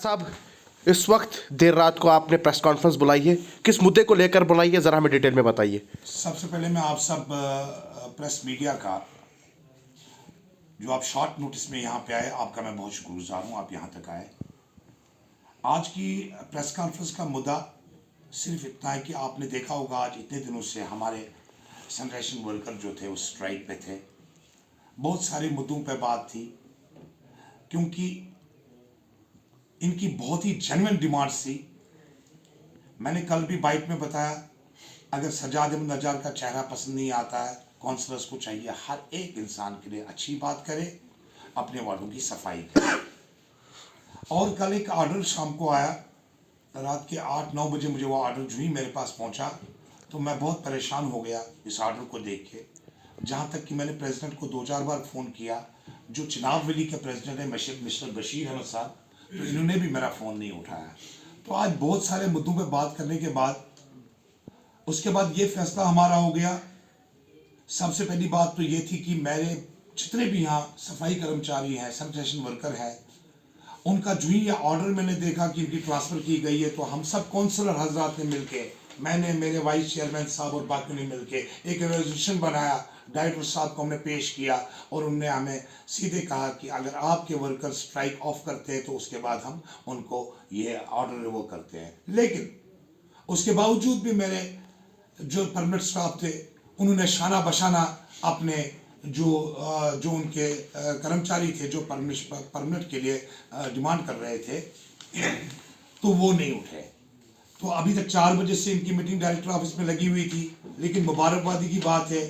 साहब, इस वक्त देर रात को आपने प्रेस कॉन्फ्रेंस बुलाई है, किस मुद्दे को लेकर बुलाई है, ज़रा हमें डिटेल में बताइए। सबसे पहले मैं आप सब प्रेस मीडिया का, जो आप शॉर्ट नोटिस में यहाँ पे आए, आपका मैं बहुत शुक्रगुजार हूँ। आप यहाँ तक आए। आज की प्रेस कॉन्फ्रेंस का मुद्दा सिर्फ इतना है कि आपने देखा होगा आज इतने दिनों से हमारे सैनिटेशन वर्कर जो थे उस स्ट्राइक पे थे। बहुत सारे मुद्दों पे बात थी, क्योंकि इनकी बहुत ही जेन्युइन डिमांड्स थी। मैंने कल भी बाइट में बताया, अगर सज्जाद अहमद नज्जार का चेहरा पसंद नहीं आता है, काउंसलर्स को चाहिए हर एक इंसान के लिए अच्छी बात करे, अपने वार्डों की सफाई करे। और कल एक ऑर्डर शाम को आया, रात के 8-9 बजे मुझे वो ऑर्डर जो ही मेरे पास पहुंचा तो मैं बहुत परेशान हो गया इस ऑर्डर को देख के। जहाँ तक कि मैंने प्रेसिडेंट को 2-4 बार फ़ोन किया, जो चिनाब वैली के प्रेसिडेंट है मिस्टर बशीर अहमद साहब, तो इन्होंने भी मेरा फ़ोन नहीं उठाया। तो आज बहुत सारे मुद्दों पे बात करने के बाद उसके बाद ये फैसला हमारा हो गया। सबसे पहली बात तो ये थी कि मेरे जितने भी यहाँ सफाई कर्मचारी हैं, सैनिटेशन वर्कर हैं, उनका जो ही ये ऑर्डर मैंने देखा कि इनकी ट्रांसफ़र की गई है, तो हम सब काउंसलर हजरात ने मिलके, मैंने, मेरे वाइस चेयरमैन साहब और बाकी ने मिलके एक रेजोल्यूशन बनाया, डायरेक्टर साहब को हमने पेश किया और उनने हमें सीधे कहा कि अगर आपके वर्कर स्ट्राइक ऑफ करते हैं तो उसके बाद हम उनको ये ऑर्डर वो करते हैं। लेकिन उसके बावजूद भी मेरे जो परमिट स्टाफ थे उन्होंने शाना बशाना अपने जो उनके कर्मचारी थे जो परमिट के लिए डिमांड कर रहे थे, तो वो नहीं उठे। तो अभी तक 4 बजे से इनकी मीटिंग डायरेक्टर ऑफिस में लगी हुई थी। लेकिन मुबारकबादी की बात है,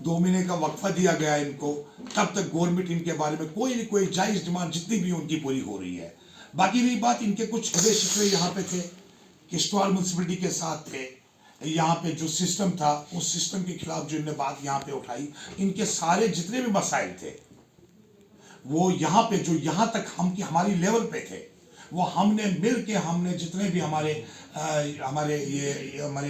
2 महीने का वक्फा दिया गया है इनको, तब तक गवर्नमेंट इनके बारे में कोई न कोई जायज़ डिमांड जितनी भी उनकी पूरी हो रही है। बाकी रही बात, इनके कुछ गिले शिकवे यहाँ पे थे, किश्तवाड़ म्यूनसिपलिटी के साथ थे। यहाँ पे जो सिस्टम था उस सिस्टम के खिलाफ जो इन्होंने बात यहाँ पे उठाई, इनके सारे जितने भी मसाइल थे वो यहाँ पे जो यहाँ तक हमारी लेवल पे थे, वो हमने मिल के, हमने जितने भी हमारे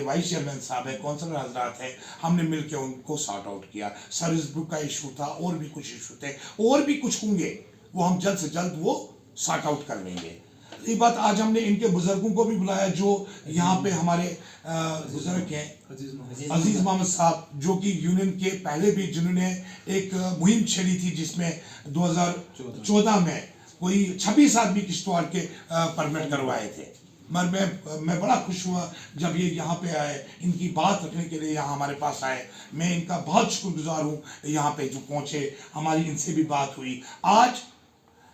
वाइस चेयरमैन साहब है, काउंसलर हजरात है, हमने मिल के उनको सॉर्ट आउट किया। सर्विस बुक का इशू था, और भी कुछ इशू थे, और भी कुछ होंगे, वो हम जल्द से जल्द वो सॉर्ट आउट कर लेंगे। ये बात आज हमने इनके बुजुर्गों को भी बुलाया, जो यहाँ पे हमारे बुजुर्ग हैं, अजीज मोहम्मद साहब, जो कि यूनियन के पहले भी जिन्होंने एक मुहिम छेड़ी थी जिसमें 2014 में कोई 26 आदमी किश्तवाड़ के परमिट करवाए थे। मगर मैं बड़ा खुश हुआ जब ये यहाँ पे आए, इनकी बात रखने के लिए यहाँ हमारे पास आए। मैं इनका बहुत शुक्रगुजार हूँ, यहाँ पे जो पहुँचे, हमारी इनसे भी बात हुई। आज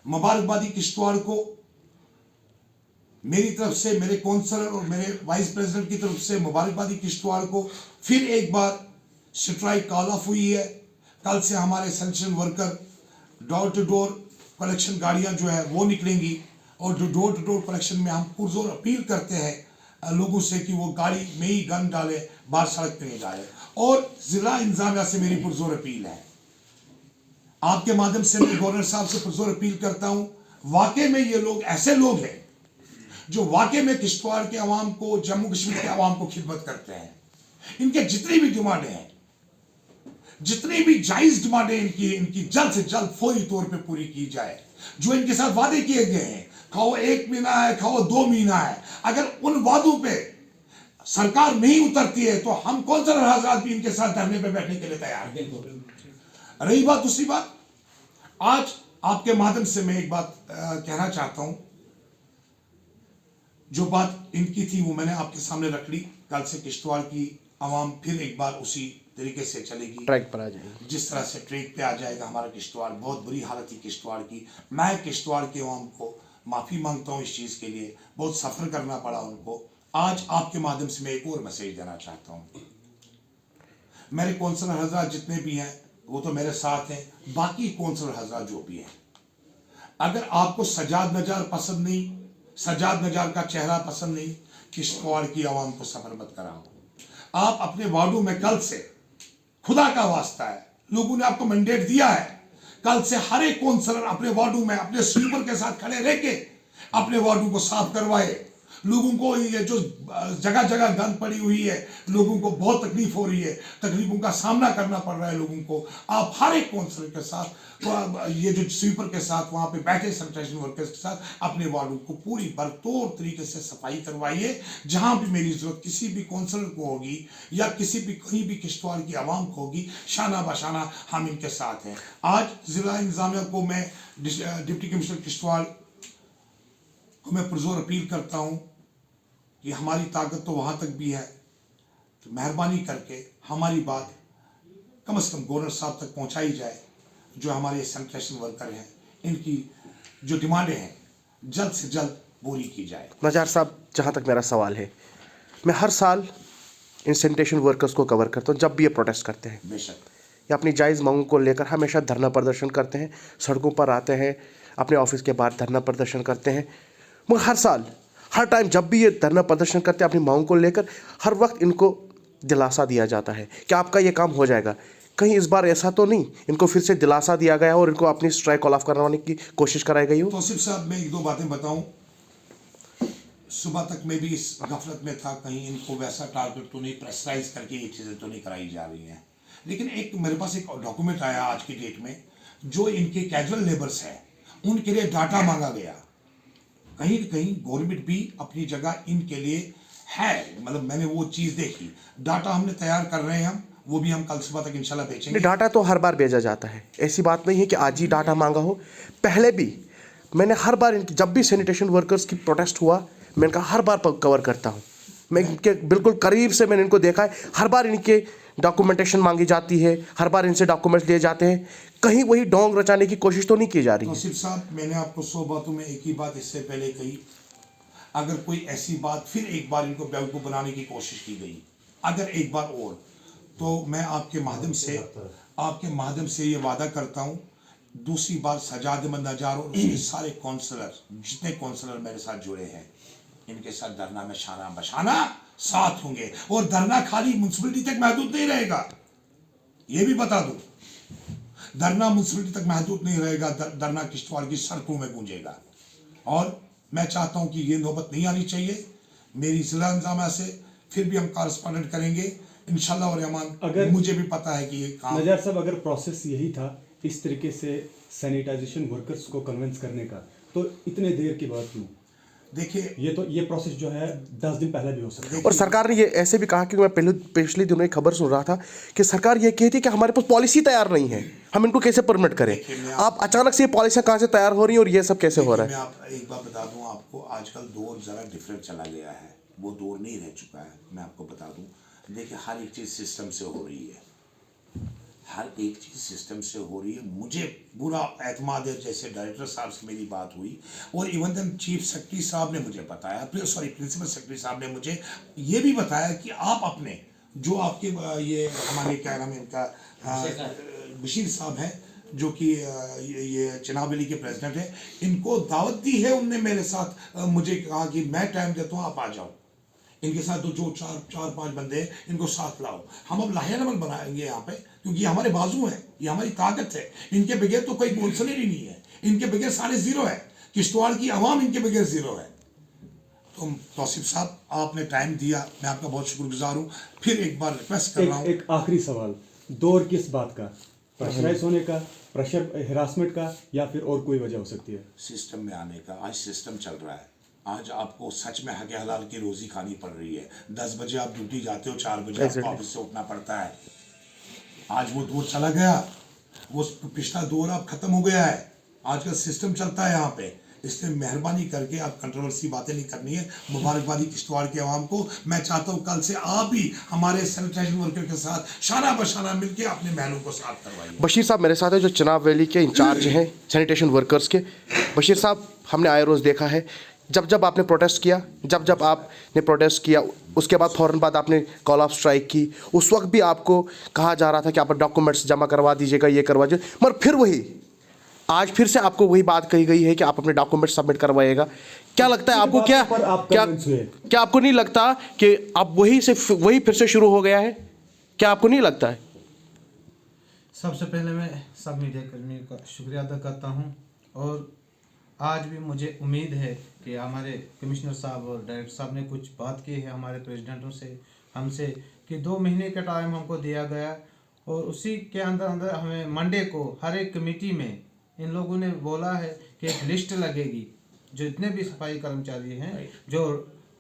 मुबारकबादी किश्तवाड़ को मेरी तरफ से, मेरे काउंसलर और मेरे वाइस प्रेसिडेंट की तरफ से मुबारकबादी किश्तवाड़ को फिर एक बार स्ट्राइक कॉल ऑफ हुई है। कल से हमारे sanitation worker door to door collection गाड़ियां जो है वो निकलेंगी, और जो डोर टू डोर कलेक्शन में हम पुरजोर अपील करते हैं लोगों से कि वो गाड़ी में ही गन डाले, बाहर सड़क पे नहीं डाले। और जिला इंतजामिया से मेरी पुरजोर अपील है, आपके माध्यम से मैं गवर्नर साहब से पुरजोर अपील करता हूँ, वाकई में ये लोग ऐसे लोग हैं जो वाकई में किश्तवाड़ के अवाम को, जम्मू कश्मीर के अवाम को खिदमत करते हैं। इनके जितनी भी डिमांडें हैं, जितनी भी जायज डिमांडें इनकी जल्द से जल्द फौरी तौर पे पूरी की जाए। जो इनके साथ वादे किए गए हैं, खाओ 1 महीना है, खाओ 2 महीना है, अगर उन वादों पे सरकार नहीं उतरती है तो हम काउंसलर हजरात भी इनके साथ धरने पे बैठने के लिए तैयार हैं। रही बात दूसरी बात, आज आपके माध्यम से मैं एक बात कहना चाहता हूं। जो बात इनकी थी वो मैंने आपके सामने रख ली। कल से किश्तवाड़ की आवाम फिर एक बार उसी तरीके से चलेगी, ट्रैक पर आ जाएगी, जिस तरह से ट्रैक पे आ जाएगा हमारा किश्तवाड़। बहुत बुरी हालत थी किश्तवाड़ की। मैं किश्तवाड़ के आवाम को माफ़ी मांगता हूँ इस चीज़ के लिए, बहुत सफ़र करना पड़ा उनको। आज आपके माध्यम से मैं एक और मैसेज देना चाहता हूँ। मेरे काउंसलर हजरात जितने भी हैं वो तो मेरे साथ हैं, बाकी काउंसलर हजरात जो भी हैं, अगर आपको सज्जाद नज्जार पसंद नहीं, सज्जाद नज्जार का चेहरा पसंद नहीं, किश्तवाड़ की आवाम को सफर मत कराओ। आप अपने वार्डों में कल से, खुदा का वास्ता है, लोगों ने आपको मैंडेट दिया है, कल से हर एक काउंसलर अपने वार्डों में अपने स्वीपर के साथ खड़े रह के अपने वार्डों को साफ करवाए। लोगों को ये जो जगह जगह गंद पड़ी हुई है, लोगों को बहुत तकलीफ हो रही है, तकलीफों का सामना करना पड़ रहा है लोगों को। आप हर एक काउंसलर के साथ, ये जो स्वीपर के साथ, वहाँ पे बैठे सैनिटेशन वर्कर्स के साथ अपने वार्डों को पूरी भरपूर तरीके से सफाई करवाइए। जहाँ भी मेरी जरूरत किसी भी काउंसलर को होगी या किसी भी कहीं भी किश्तवाड़ की आवाम को होगी, शाना बशाना हम इनके साथ हैं। आज जिला इंतजामिया को मैं, डिप्टी कमिश्नर किश्तवाड़ को मैं पुरजोर अपील करता हूँ कि हमारी ताकत तो वहाँ तक भी है, तो मेहरबानी करके हमारी बात कम से कम गवर्नर साहब तक पहुँचाई जाए। जो हमारे सैनिटेशन वर्कर हैं, इनकी जो डिमांडें हैं जल्द से जल्द पूरी की जाए। नज़ार साहब, जहाँ तक मेरा सवाल है, मैं हर साल इन सैनिटेशन वर्कर्स को कवर करता हूँ जब भी ये प्रोटेस्ट करते हैं। बेशक ये अपनी जायज़ मांगों को लेकर हमेशा धरना प्रदर्शन करते हैं, सड़कों पर आते हैं, अपने ऑफिस के बाहर धरना प्रदर्शन करते हैं। मगर हर साल, हर टाइम जब भी ये धरना प्रदर्शन करते हैं अपनी मांगों को लेकर, हर वक्त इनको दिलासा दिया जाता है कि आपका ये काम हो जाएगा। कहीं इस बार ऐसा तो नहीं इनको फिर से दिलासा दिया गया और इनको अपनी स्ट्राइक कॉल ऑफ करवाने की कोशिश कराई गई हो? तौसीफ साहब, मैं एक दो बातें बताऊं। सुबह तक मैं भी इस गफलत में था, कहीं इनको वैसा टारगेट तो नहीं, प्रेशराइज करके ये चीज़ें तो नहीं कराई जा रही हैं। लेकिन एक मेरे पास एक डॉक्यूमेंट आया आज की डेट में, जो इनके कैजुअल लेबर्स हैं उनके लिए डाटा मांगा गया। कहीं न कहीं गवर्नमेंट भी अपनी जगह इनके लिए है, मतलब मैंने वो चीज़ देखी। डाटा हमने तैयार कर रहे हैं, वो भी हम कल सुबह तक इंशाल्लाह बेचेंगे। डाटा तो हर बार भेजा जाता है, ऐसी बात नहीं है कि आज ही डाटा मांगा हो। पहले भी मैंने हर बार इनकी, जब भी सैनिटेशन वर्कर्स की प्रोटेस्ट हुआ, मैं इनका हर बार कवर करता हूँ। मैं इनके बिल्कुल करीब से मैंने इनको देखा है। हर बार इनके डॉक्यूमेंटेशन मांगी जाती है, हर बार इनसे डॉक्यूमेंट्स लिए जाते हैं। कहीं वही डोंग रचाने की कोशिश तो नहीं की जा रही है? तौसीफ साहब, मैंने आपको 100 बातों में एक ही बात इससे पहले कही। अगर कोई ऐसी बात फिर एक बार इनको बेवकूफ़ बनाने की कोशिश की गई, अगर एक बार और, तो मैं आपके माध्यम से ये वादा करता हूँ, दूसरी बार सजाद अहमद नजार और उसके सारे काउंसलर, जितने काउंसलर मेरे साथ जुड़े हैं, इनके साथ धरना में शाना बशाना साथ होंगे। और धरना खाली म्यूनसिपलिटी तक महदूद नहीं रहेगा, ये भी बता दूं। धरना म्यूनसिपलिटी तक महदूद नहीं रहेगा, धरना किश्तवाड़ की सड़कों में गूंजेगा। और मैं चाहता हूं कि ये नौबत नहीं आनी चाहिए। मेरी जिला इंतजामिया से फिर भी हम कॉरेस्पॉन्डेंट करेंगे इंशाल्लाह और रहमान। अगर मुझे भी पता है कि ये काम, नज़ार साहब, अगर प्रोसेस यही था इस तरीके से सैनिटाइजेशन वर्कर्स को कन्विंस करने का, तो इतने देर के बाद क्यों? देखिए, ये प्रोसेस जो है 10 दिन पहले भी हो सकता है। और सरकार ने ये ऐसे भी कहा कि मैं पिछले दिनों एक खबर सुन रहा था कि सरकार ये कहती है कि हमारे पास पॉलिसी तैयार नहीं है, हम इनको कैसे परमिट करें। आप अचानक से ये पॉलिसियां कहाँ से तैयार हो रही हैं और ये सब कैसे हो रहा है? मैं आप एक बात बता दूं आपको, आजकल दौर ज़रा डिफरेंट चला गया है, वो दौर नहीं रह चुका है। मैं आपको बता दूं, देखिए हर एक चीज़ सिस्टम से हो रही है, हर एक चीज़ सिस्टम से हो रही है। मुझे पूरा एतमाद है, जैसे डायरेक्टर साहब से मेरी बात हुई और इवन दैन चीफ सेक्रेटरी साहब ने मुझे बताया, प्रिंसिपल सेक्रेटरी साहब ने मुझे ये भी बताया कि आप अपने जो आपके ये हमारे क्या नाम है इनका, बशीर साहब हैं, जो कि ये चिनाब वैली के प्रेसिडेंट हैं, इनको दावत दी है उनने मेरे साथ। मुझे कहा कि मैं टाइम देता हूँ, आप आ जाओ, इनके साथ तो जो चार पांच बंदे हैं इनको साथ लाओ। हम अब लाहेनमल बनाएंगे यहाँ पे, क्योंकि ये हमारे बाजू हैं, ये हमारी ताकत है। इनके बगैर तो कोई काउंसलर ही नहीं है, इनके बगैर सारे जीरो है। किश्तवाड़ की आवाम इनके बगैर जीरो है। तो तौसीफ साहब, आपने टाइम दिया, मैं आपका बहुत शुक्रगुजार हूँ। फिर एक बार रिक्वेस्ट कर रहा हूँ, एक आखिरी सवाल, दौर किस बात का? प्रेशराइज होने का, प्रेशर हिरासमेंट का, या फिर और कोई वजह हो सकती है? सिस्टम में आने का। आज सिस्टम चल रहा है, आज आपको सच में हक हलाल की रोजी खानी पड़ रही है। 10 बजे आप ड्यूटी जाते हो, 4 बजे आपको ऑफिस से उठना पड़ता है। आज वो दौर चला गया, वो पिछला दौर अब खत्म हो गया है। आजकल सिस्टम चलता है यहाँ पे, इसलिए मेहरबानी करके आप कंट्रोवर्सी बातें नहीं करनी है। मुबारकबादी किश्तवाड़ के आवाम को। मैं चाहता हूँ कल से आप भी हमारे सैनिटेशन वर्कर के साथ शाना बशाना मिलके अपने महलों को साफ करवाइए। बशीर साहब मेरे साथ है, जो चिनाब वैली के इंचार्ज हैं सैनिटेशन वर्कर्स के। बशीर साहब, हमने आए रोज़ देखा है, जब आपने प्रोटेस्ट किया, जब आपने प्रोटेस्ट किया, उसके बाद फ़ौरन बाद आपने कॉल ऑफ स्ट्राइक की। उस वक्त भी आपको कहा जा रहा था कि आप डॉक्यूमेंट्स जमा करवा दीजिएगा, ये करवा दीजिए, मगर फिर वही आज फिर से आपको वही बात कही गई है कि आप अपने डॉक्यूमेंट सबमिट करवाइएगा। क्या लगता है आपको, क्या आपको नहीं लगता कि अब वही फिर से शुरू हो गया है? क्या आपको नहीं लगता है? सबसे पहले मैं सब मीडिया कर्मियों का शुक्रिया अदा करता हूं और आज भी मुझे उम्मीद है कि हमारे कमिश्नर साहब और डायरेक्टर साहब ने कुछ बात की है हमारे प्रेसिडेंटों से, हमसे, कि 2 महीने का टाइम हमको दिया गया और उसी के अंदर अंदर हमें मंडे को हर एक कमेटी में इन लोगों ने बोला है कि एक लिस्ट लगेगी, जो इतने भी सफाई कर्मचारी हैं जो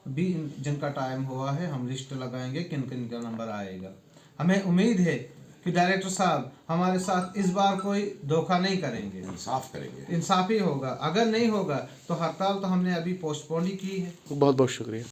भी जिनका टाइम हुआ है, हम लिस्ट लगाएंगे किन किन का नंबर आएगा। हमें उम्मीद है कि डायरेक्टर साहब हमारे साथ इस बार कोई धोखा नहीं करेंगे, इंसाफ करेंगे। इंसाफ ही होगा। अगर नहीं होगा तो हड़ताल तो हमने अभी पोस्टपोन ही की है। बहुत बहुत शुक्रिया।